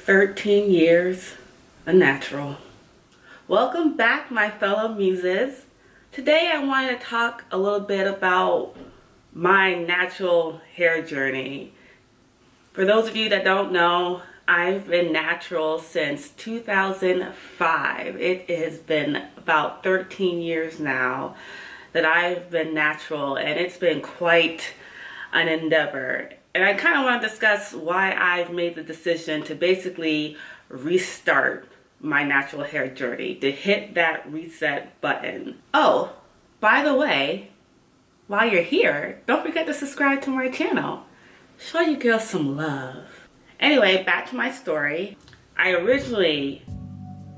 13 years a natural. Welcome back, my fellow muses. Today I wanted to talk a little bit about my natural hair journey. For those of you that don't know, I've been natural since 2005. It has been about 13 years now that I've been natural, and it's been quite an endeavor. And I kind of want to discuss why I've made the decision to basically restart my natural hair journey, to hit that reset button. Oh, by the way, while you're here, don't forget to subscribe to my channel. Show you girls some love. Anyway, back to my story. I originally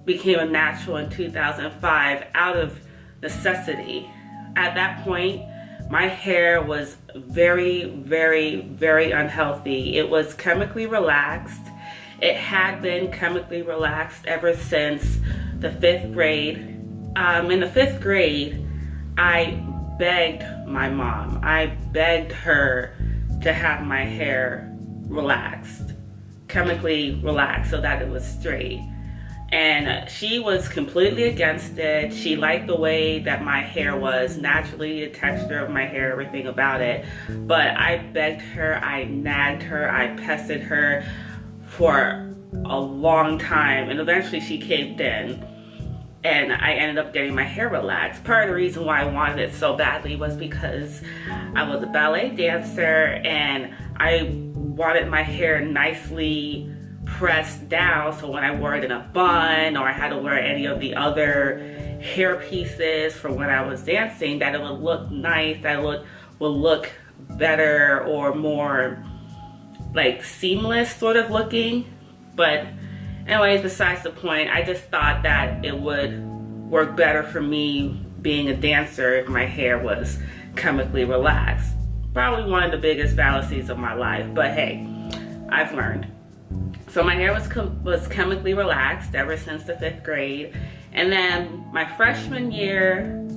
became a natural in 2005 out of necessity. At that point, my hair was very, very unhealthy. It was chemically relaxed. It had been chemically relaxed ever since the 5th grade. In the 5th grade, I begged my mom. I begged her to have my hair relaxed, chemically relaxed, so that it was straight. And she was completely against it. She liked the way that my hair was, naturally, the texture of my hair, everything about it. But I begged her, I nagged her, I pestered her for a long time. And eventually she caved in. And I ended up getting my hair relaxed. Part of the reason why I wanted it so badly was because I was a ballet dancer and I wanted my hair nicely pressed down, so when I wore it in a bun or I had to wear any of the other hair pieces for when I was dancing, that it would look nice, that it would look better or more like seamless sort of looking. But anyways, besides the point, I just thought that it would work better for me being a dancer if my hair was chemically relaxed. Probably one of the biggest fallacies of my life, but hey, I've learned. So my hair was chemically relaxed ever since the 5th grade. And then my freshman year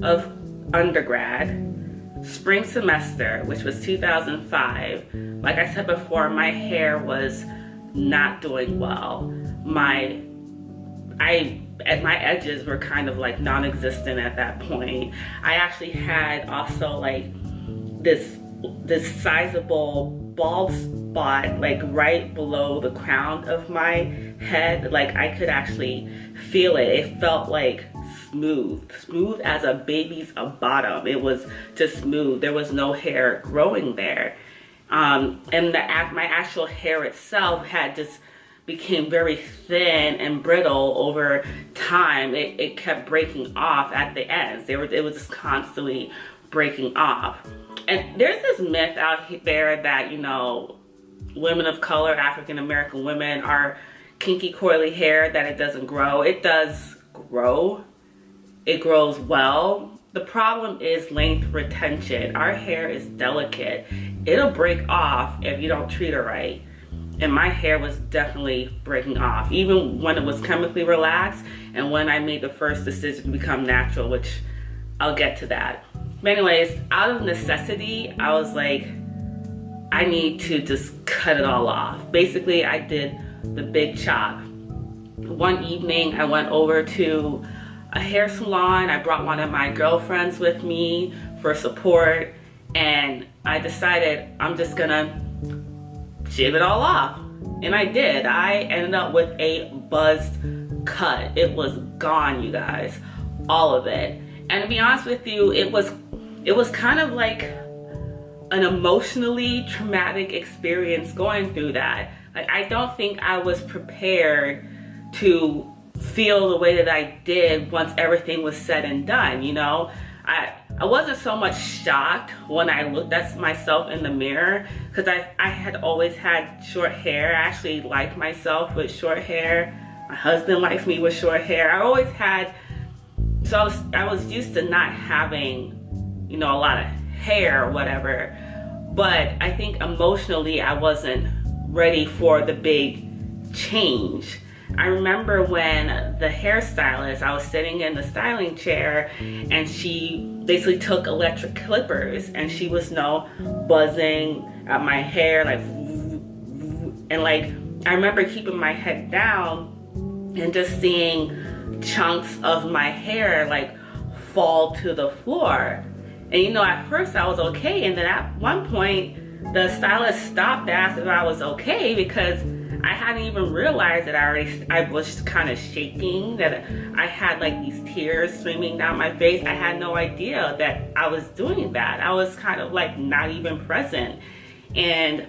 of undergrad, spring semester, which was 2005, like I said before, my hair was not doing well. My edges were kind of like non-existent at that point. I actually had also like this sizable bald spot like right below the crown of my head. Like I could actually feel it. It felt like smooth as a baby's bottom. It was just smooth. There was no hair growing there. And my actual hair itself had just became very thin and brittle over time. It kept breaking off at the ends. It was just constantly breaking off. And there's this myth out there that, you know, women of color, African American women, are kinky coily hair, that it doesn't grow. It does grow. It grows well. The problem is length retention. Our hair is delicate. It'll break off if you don't treat it right. And my hair was definitely breaking off, even when it was chemically relaxed and when I made the first decision to become natural, which I'll get to that. But anyways, out of necessity, I was like, I need to just cut it all off. Basically, I did the big chop. One evening, I went over to a hair salon. I brought one of my girlfriends with me for support, and I decided I'm just gonna shave it all off. And I did. I ended up with a buzzed cut. It was gone, you guys. All of it. And to be honest with you, it was kind of like an emotionally traumatic experience going through that. Like, I don't think I was prepared to feel the way that I did once everything was said and done, you know? I wasn't so much shocked when I looked at myself in the mirror, because I had always had short hair. I actually liked myself with short hair. My husband likes me with short hair. I always had, so I was used to not having, you know, a lot of hair or whatever. But I think emotionally I wasn't ready for the big change. I remember when the hairstylist, I was sitting in the styling chair and she basically took electric clippers and she was buzzing at my hair, like, and like I remember keeping my head down and just seeing chunks of my hair like fall to the floor. And you know, at first I was okay, and then at one point the stylist stopped to ask if I was okay, because I hadn't even realized that I was kind of shaking, that I had like these tears streaming down my face. I had no idea that I was doing that. I was kind of like not even present. And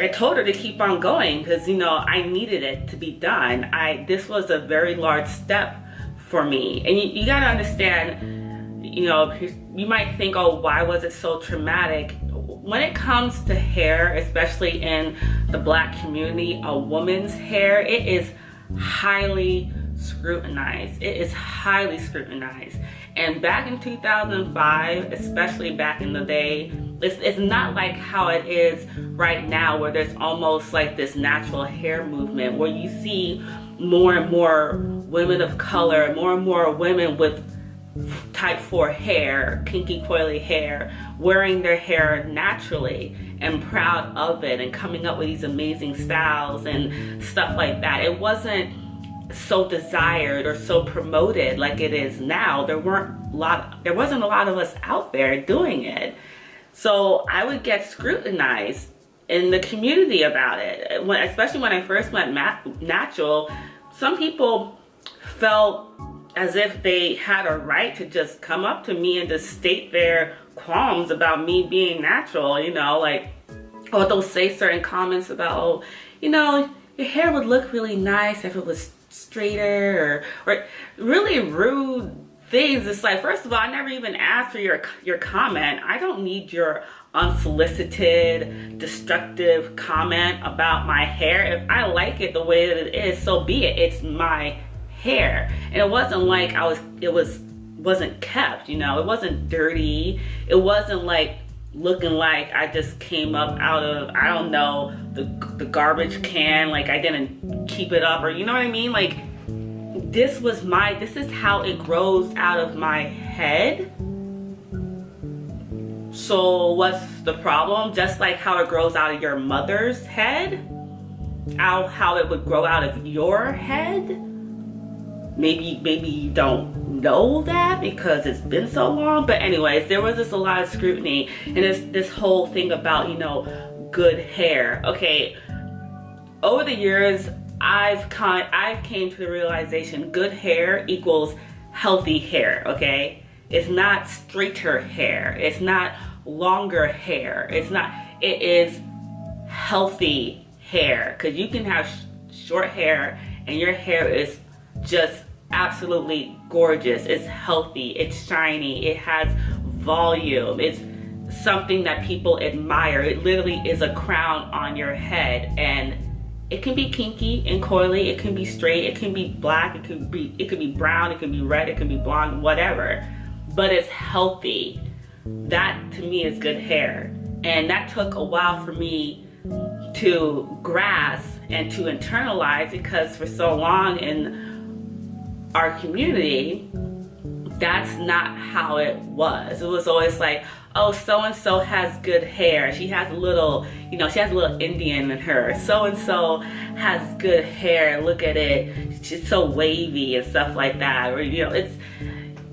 I told her to keep on going because, you know, I needed it to be done. This was a very large step for me. And you gotta understand, you know, you might think, oh, why was it so traumatic? When it comes to hair, especially in the Black community, a woman's hair, it is highly scrutinized. It is highly scrutinized. And back in 2005, especially back in the day, it's not like how it is right now, where there's almost like this natural hair movement where you see more and more women of color, more and more women with type 4 hair, kinky coily hair, wearing their hair naturally and proud of it and coming up with these amazing styles and stuff like that. It wasn't so desired or so promoted like it is now. There wasn't a lot of us out there doing it. So I would get scrutinized in the community about it. Especially when I first went natural, some people felt as if they had a right to just come up to me and just state their qualms about me being natural, you know, like, or they'll say certain comments about, oh, you know, your hair would look really nice if it was straighter, or really rude things. It's like, first of all, I never even asked for your comment. I don't need your unsolicited, destructive comment about my hair. If I like it the way that it is, so be it. It's my hair. And it wasn't like wasn't kept, you know, it wasn't dirty. It wasn't like looking like I just came up out of, I don't know, the garbage can, like I didn't keep it up, or you know what I mean? Like, this is how it grows out of my head. So what's the problem? Just like how it grows out of your mother's head, how it would grow out of your head. Maybe you don't know that because it's been so long. But anyways, there was just a lot of scrutiny, and this whole thing about, you know, good hair. Okay, over the years, I've came to the realization good hair equals healthy hair, okay? It's not straighter hair. It's not longer hair. It is healthy hair. Because you can have short hair and your hair is just absolutely gorgeous. It's healthy, it's shiny, it has volume, it's something that people admire. It literally is a crown on your head, and it can be kinky and coily, it can be straight, it can be black, it can be brown, it can be red, it can be blonde, whatever, but it's healthy. That to me is good hair. And that took a while for me to grasp and to internalize, because for so long in our community, that's not how it was. It was always like, oh, so-and-so has good hair. She has a little, you know, she has a little Indian in her. So-and-so has good hair. Look at it. She's so wavy and stuff like that. Or, you know,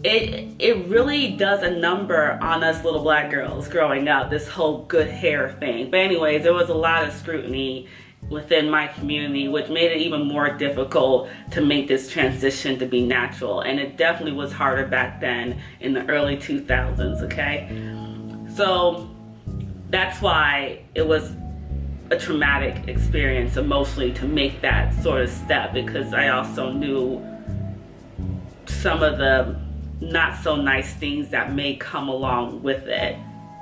it really does a number on us little Black girls growing up, this whole good hair thing. But anyways, there was a lot of scrutiny within my community, which made it even more difficult to make this transition to be natural. And it definitely was harder back then in the early 2000s, okay? So that's why it was a traumatic experience emotionally to make that sort of step, because I also knew some of the not so nice things that may come along with it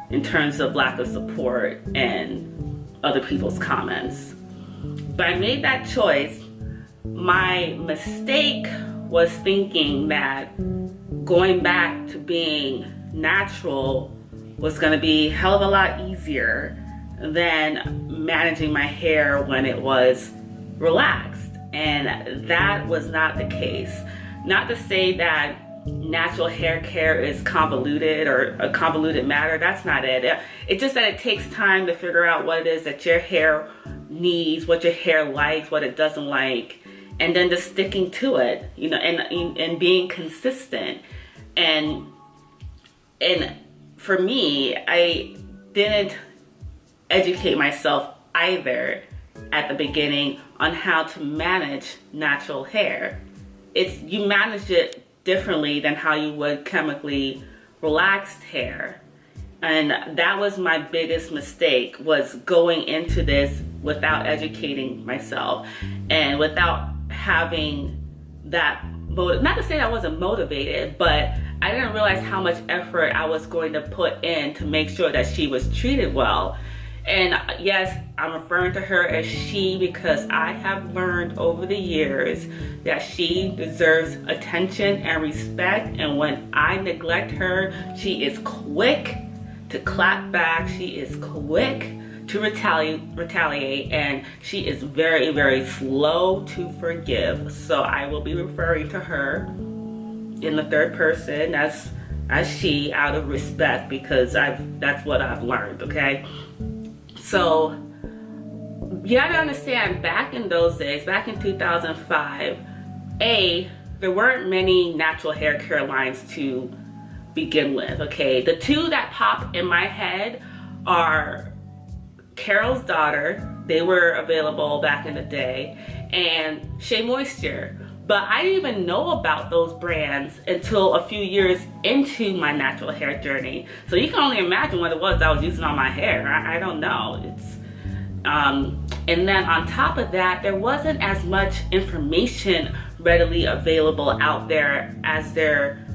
in terms of lack of support and other people's comments. But I made that choice. My mistake was thinking that going back to being natural was going to be a hell of a lot easier than managing my hair when it was relaxed. And that was not the case. Not to say that natural hair care is convoluted or a convoluted matter. That's not it. It's just that it takes time to figure out what it is that your hair needs, what your hair likes, what it doesn't like, and then just sticking to it, you know, and being consistent. And for me, I didn't educate myself either at the beginning on how to manage natural hair. You manage it differently than how you would chemically relaxed hair. And that was my biggest mistake, was going into this without educating myself and without having that motive. Not to say I wasn't motivated, but I didn't realize how much effort I was going to put in to make sure that she was treated well. And yes, I'm referring to her as she because I have learned over the years that she deserves attention and respect. And when I neglect her, she is quick to clap back. She is quick to retaliate, and she is very, very slow to forgive. So I will be referring to her in the third person as she, out of respect, because that's what I've learned, okay? So you have to understand, back in those days, back in 2005, there weren't many natural hair care lines to begin with, okay? The two that pop in my head are Carol's Daughter. They were available back in the day, and Shea Moisture. But I didn't even know about those brands until a few years into my natural hair journey. So you can only imagine what it was that I was using on my hair. I don't know. And then on top of that, there wasn't as much information readily available out there as there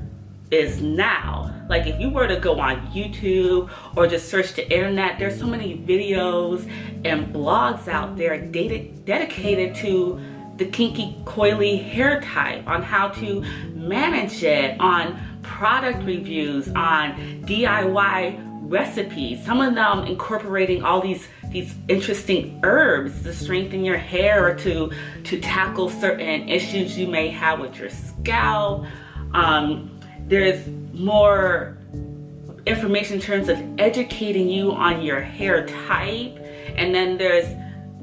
is now. Like if you were to go on YouTube or just search the internet, there's so many videos and blogs out there dedicated to the kinky coily hair type, on how to manage it, on product reviews, on DIY recipes, some of them incorporating all these interesting herbs to strengthen your hair or to tackle certain issues you may have with your scalp. There's more information in terms of educating you on your hair type, and then there's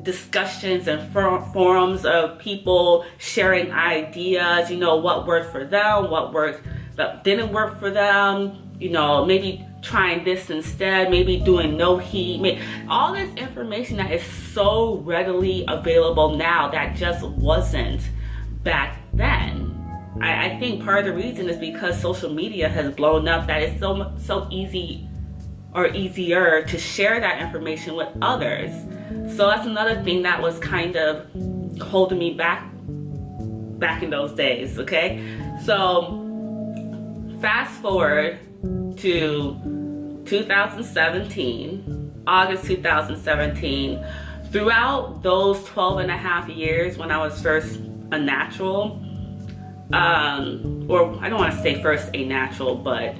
discussions and forums of people sharing ideas, you know, what worked for them, that didn't work for them, you know, maybe trying this instead, maybe doing no heat, all this information that is so readily available now that just wasn't back then. I think part of the reason is because social media has blown up, that it's so easy or easier to share that information with others. So that's another thing that was kind of holding me back in those days, okay? So fast forward to 2017, August 2017. Throughout those 12 and a half years when I was first a natural, or I don't want to say first a natural, but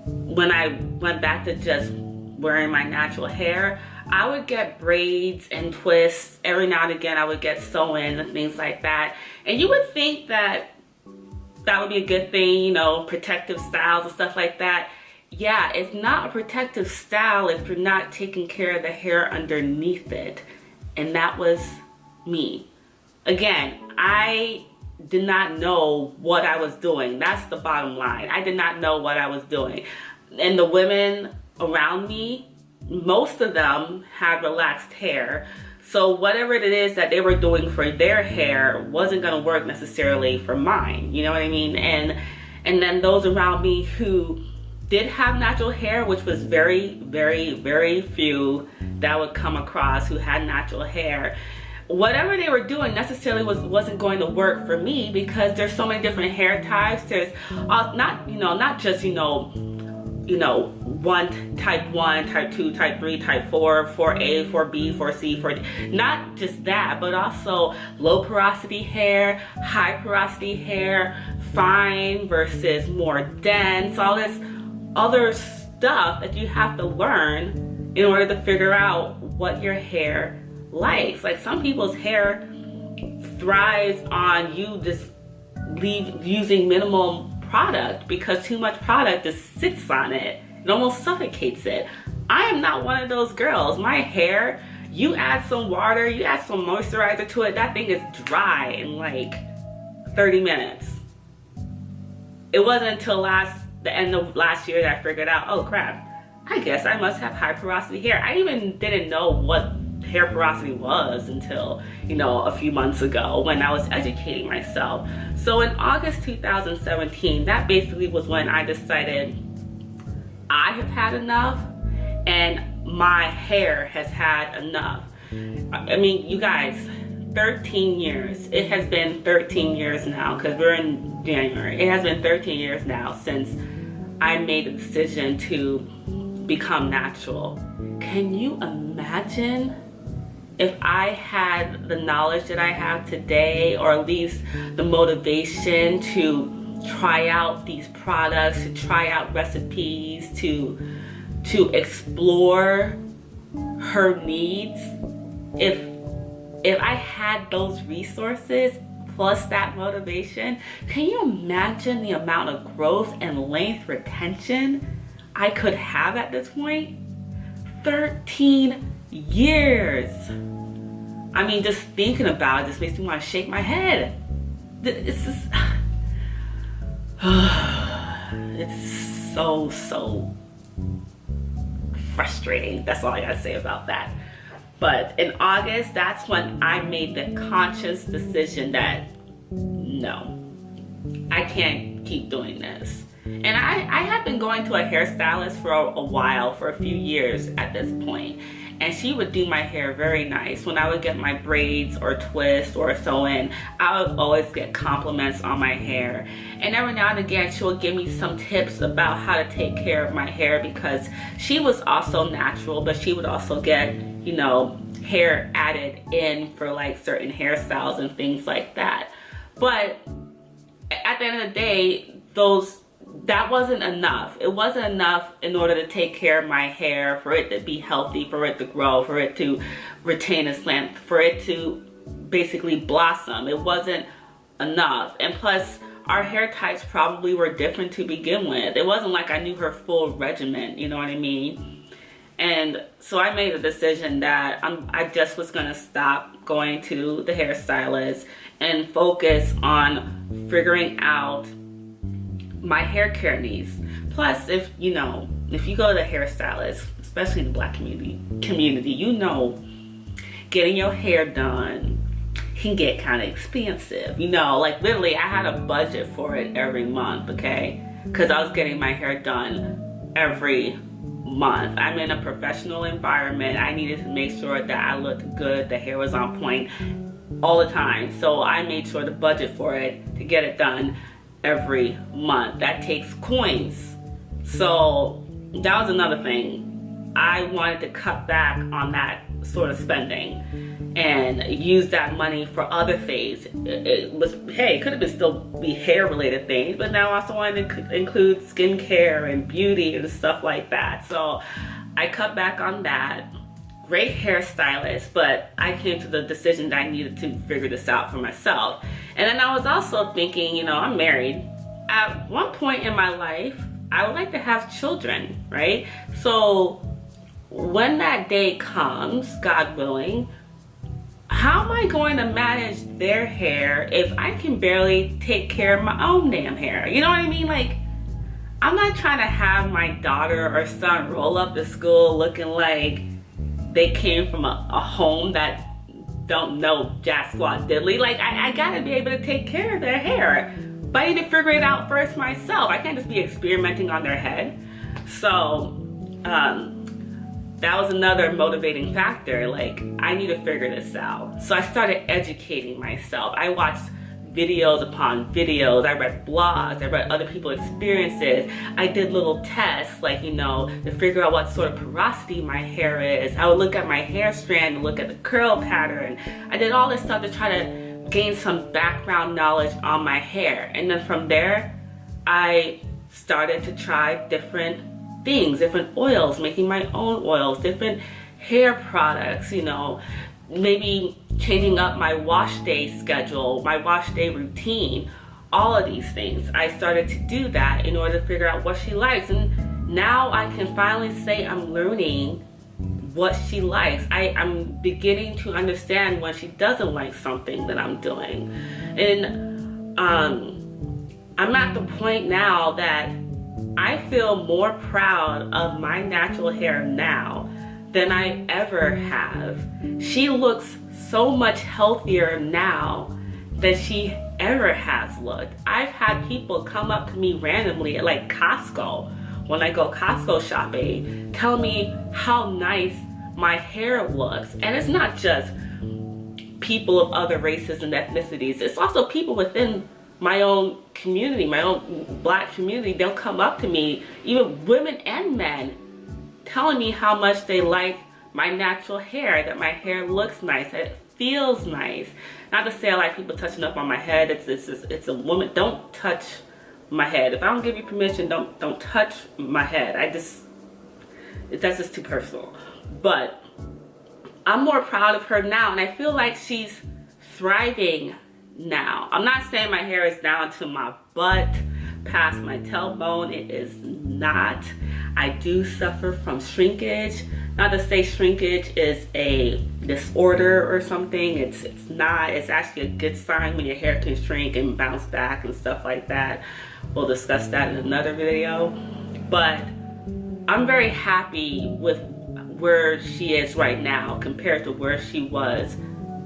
when I went back to just wearing my natural hair, I would get braids and twists. Every now and again I would get sew-ins and things like that. And you would think that would be a good thing, you know, protective styles and stuff like that. Yeah, it's not a protective style if you're not taking care of the hair underneath it. And that was me. Again, I did not know what I was doing. That's the bottom line. I did not know what I was doing. And the women around me, most of them had relaxed hair. So whatever it is that they were doing for their hair wasn't going to work necessarily for mine. You know what I mean? And then those around me who did have natural hair, which was very, very, very few that would come across who had natural hair, whatever they were doing necessarily wasn't going to work for me, because there's so many different hair types. There's not just one type 1, type 2, type 3, type 4, 4A, 4B, 4C, 4D. Not just that, but also low porosity hair, high porosity hair, fine versus more dense, all this other stuff that you have to learn in order to figure out what your hair likes. Like some people's hair thrives on you just using minimum product, because too much product just sits on it. It almost suffocates it. I am not one of those girls. My hair You add some water, you add some moisturizer to it, that thing is dry in like 30 minutes. It wasn't until the end of last year that I figured out, oh crap, I guess I must have high porosity hair. I even didn't know what hair porosity was until, you know, a few months ago when I was educating myself. So in August 2017, that basically was when I decided I have had enough and my hair has had enough. I mean, you guys, 13 years. It has been 13 years now because we're in January. It has been 13 years now since I made the decision to become natural. Can you imagine if I had the knowledge that I have today, or at least the motivation to try out these products, to try out recipes, to explore her needs? If I had those resources plus that motivation, can you imagine the amount of growth and length retention I could have at this point? 13 years. I mean, just thinking about it just makes me want to shake my head. It's just, it's so frustrating. That's all I gotta say about that. But in August, that's when I made the conscious decision that no, I can't keep doing this. And I have been going to a hairstylist for a while, for a few years at this point. And she would do my hair very nice. When I would get my braids or twist or sew in, I would always get compliments on my hair. And every now and again, she would give me some tips about how to take care of my hair, because she was also natural, but she would also get, you know, hair added in for like certain hairstyles and things like that. But at the end of the day, that wasn't enough. It wasn't enough in order to take care of my hair, for it to be healthy, for it to grow, for it to retain its length, for it to basically blossom. It wasn't enough. And plus, our hair types probably were different to begin with. It wasn't like I knew her full regimen, you know what I mean? And so I made a decision that I just was gonna stop going to the hairstylist and focus on figuring out my hair care needs. Plus, if you go to the hairstylist, especially in the Black community, you know, getting your hair done can get kind of expensive. You know, like literally I had a budget for it every month, okay? Because I was getting my hair done every month. I'm in a professional environment. I needed to make sure that I looked good, the hair was on point all the time. So I made sure to budget for it to get it done every month. That takes coins. So that was another thing. I wanted to cut back on that sort of spending and use that money for other things. It could have been still be hair related things, but now I also wanted to include skincare and beauty and stuff like that. So I cut back on that. Great hairstylist, but I came to the decision that I needed to figure this out for myself. And then I was also thinking, you know, I'm married. At one point in my life, I would like to have children, right? So when that day comes, God willing, how am I going to manage their hair if I can barely take care of my own damn hair? You know what I mean? Like, I'm not trying to have my daughter or son roll up to school looking like they came from a home that don't know jack squat diddly. Like, I gotta be able to take care of their hair, but I need to figure it out first myself. I can't just be experimenting on their head. So that was another motivating factor. Like, I need to figure this out. So I started educating myself. I watched videos upon videos. I read blogs. I read other people's experiences. I did little tests, like, you know, to figure out what sort of porosity my hair is. I would look at my hair strand and look at the curl pattern. I did all this stuff to try to gain some background knowledge on my hair. And then from there, I started to try different things, different oils, making my own oils, different hair products, you know, maybe changing up my wash day schedule, my wash day routine, all of these things. I started to do that in order to figure out what she likes. And now I can finally say I'm learning what she likes. I'm beginning to understand when she doesn't like something that I'm doing. And I'm at the point now that I feel more proud of my natural hair now than I ever have. She looks so much healthier now than she ever has looked. I've had people come up to me randomly at like Costco, when I go Costco shopping, tell me how nice my hair looks. And it's not just people of other races and ethnicities, it's also people within my own community, my own Black community. They'll come up to me, even women and men, telling me how much they like my natural hair, that my hair looks nice, that it feels nice. Not to say I like people touching up on my head. It's a woman. Don't touch my head. If I don't give you permission, don't touch my head. That's just too personal. But I'm more proud of her now, and I feel like she's thriving now. I'm not saying my hair is down to my butt, past my tailbone. It is not. I do suffer from shrinkage. Not to say shrinkage is a disorder or something. It's not. It's actually a good sign when your hair can shrink and bounce back and stuff like that. We'll discuss that in another video. But I'm very happy with where she is right now compared to where she was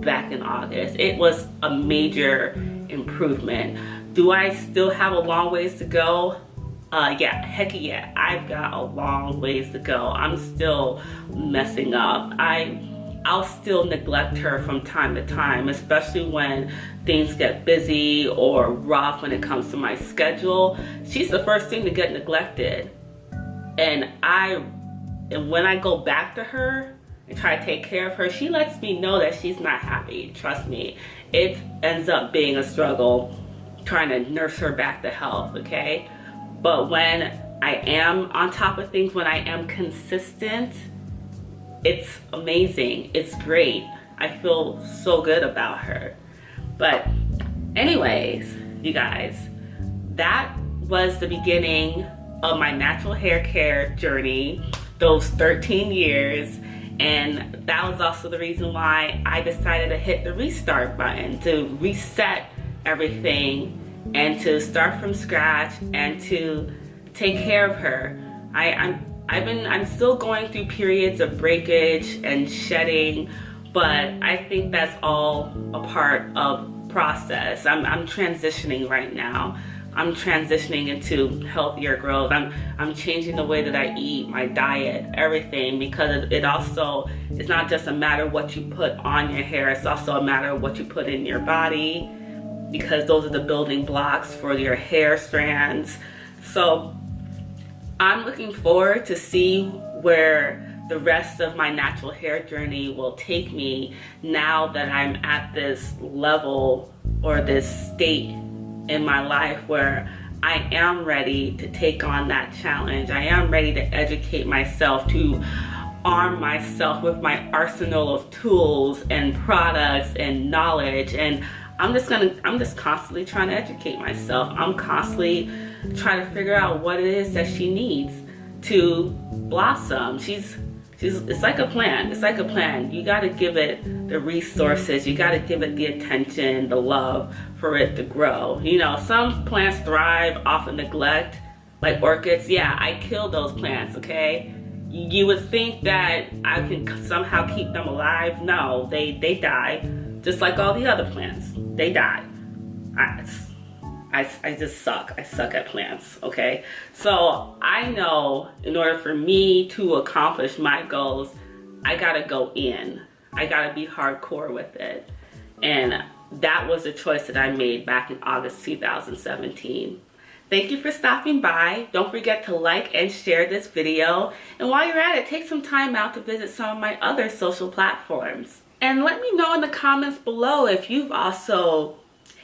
back in August. It was a major improvement. Do I still have a long ways to go? Yeah, heck yeah, I've got a long ways to go. I'm still messing up. I'll still neglect her from time to time, especially when things get busy or rough when it comes to my schedule. She's the first thing to get neglected. And when I go back to her and try to take care of her, she lets me know that she's not happy. Trust me, it ends up being a struggle trying to nurse her back to health, okay? But when I am on top of things, when I am consistent, it's amazing. It's great. I feel so good about her. But anyways, you guys, that was the beginning of my natural hair care journey, those 13 years. And that was also the reason why I decided to hit the restart button, to reset everything and to start from scratch and to take care of her. I'm still going through periods of breakage and shedding, but I think that's all a part of process. I'm transitioning right now. I'm transitioning into healthier growth. I'm changing the way that I eat, my diet, everything, because it also, it's not just a matter of what you put on your hair, it's also a matter of what you put in your body, because those are the building blocks for your hair strands. So I'm looking forward to see where the rest of my natural hair journey will take me now that I'm at this level or this state in my life where I am ready to take on that challenge. I am ready to educate myself, to arm myself with my arsenal of tools and products and knowledge. And I'm just constantly trying to educate myself. I'm constantly trying to figure out what it is that she needs to blossom. It's like a plant. It's like a plant. You got to give it the resources. You got to give it the attention, the love for it to grow. You know, some plants thrive off of neglect, like orchids. Yeah, I kill those plants, okay? You would think that I can somehow keep them alive. No, they die, just like all the other plants. They die. I just suck. I suck at plants, okay? So I know in order for me to accomplish my goals, I gotta go in. I gotta be hardcore with it. And that was the choice that I made back in August 2017. Thank you for stopping by. Don't forget to like and share this video. And while you're at it, take some time out to visit some of my other social platforms. And let me know in the comments below if you've also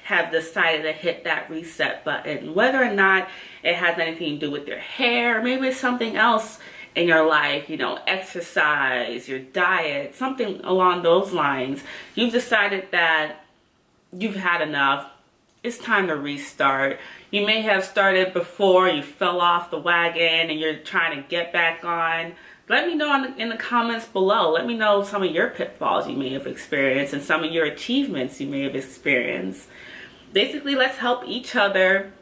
have decided to hit that reset button, whether or not it has anything to do with your hair, or maybe it's something else in your life, you know, exercise, your diet, something along those lines. You've decided that you've had enough. It's time to restart. You may have started before, you fell off the wagon and you're trying to get back on Let me know in the comments below. Let me know some of your pitfalls you may have experienced and some of your achievements you may have experienced. Basically, let's help each other,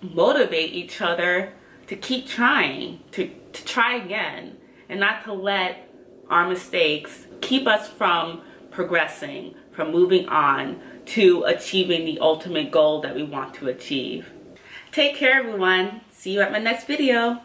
motivate each other to keep trying, to try again, and not to let our mistakes keep us from progressing, from moving on to achieving the ultimate goal that we want to achieve. Take care, everyone. See you at my next video.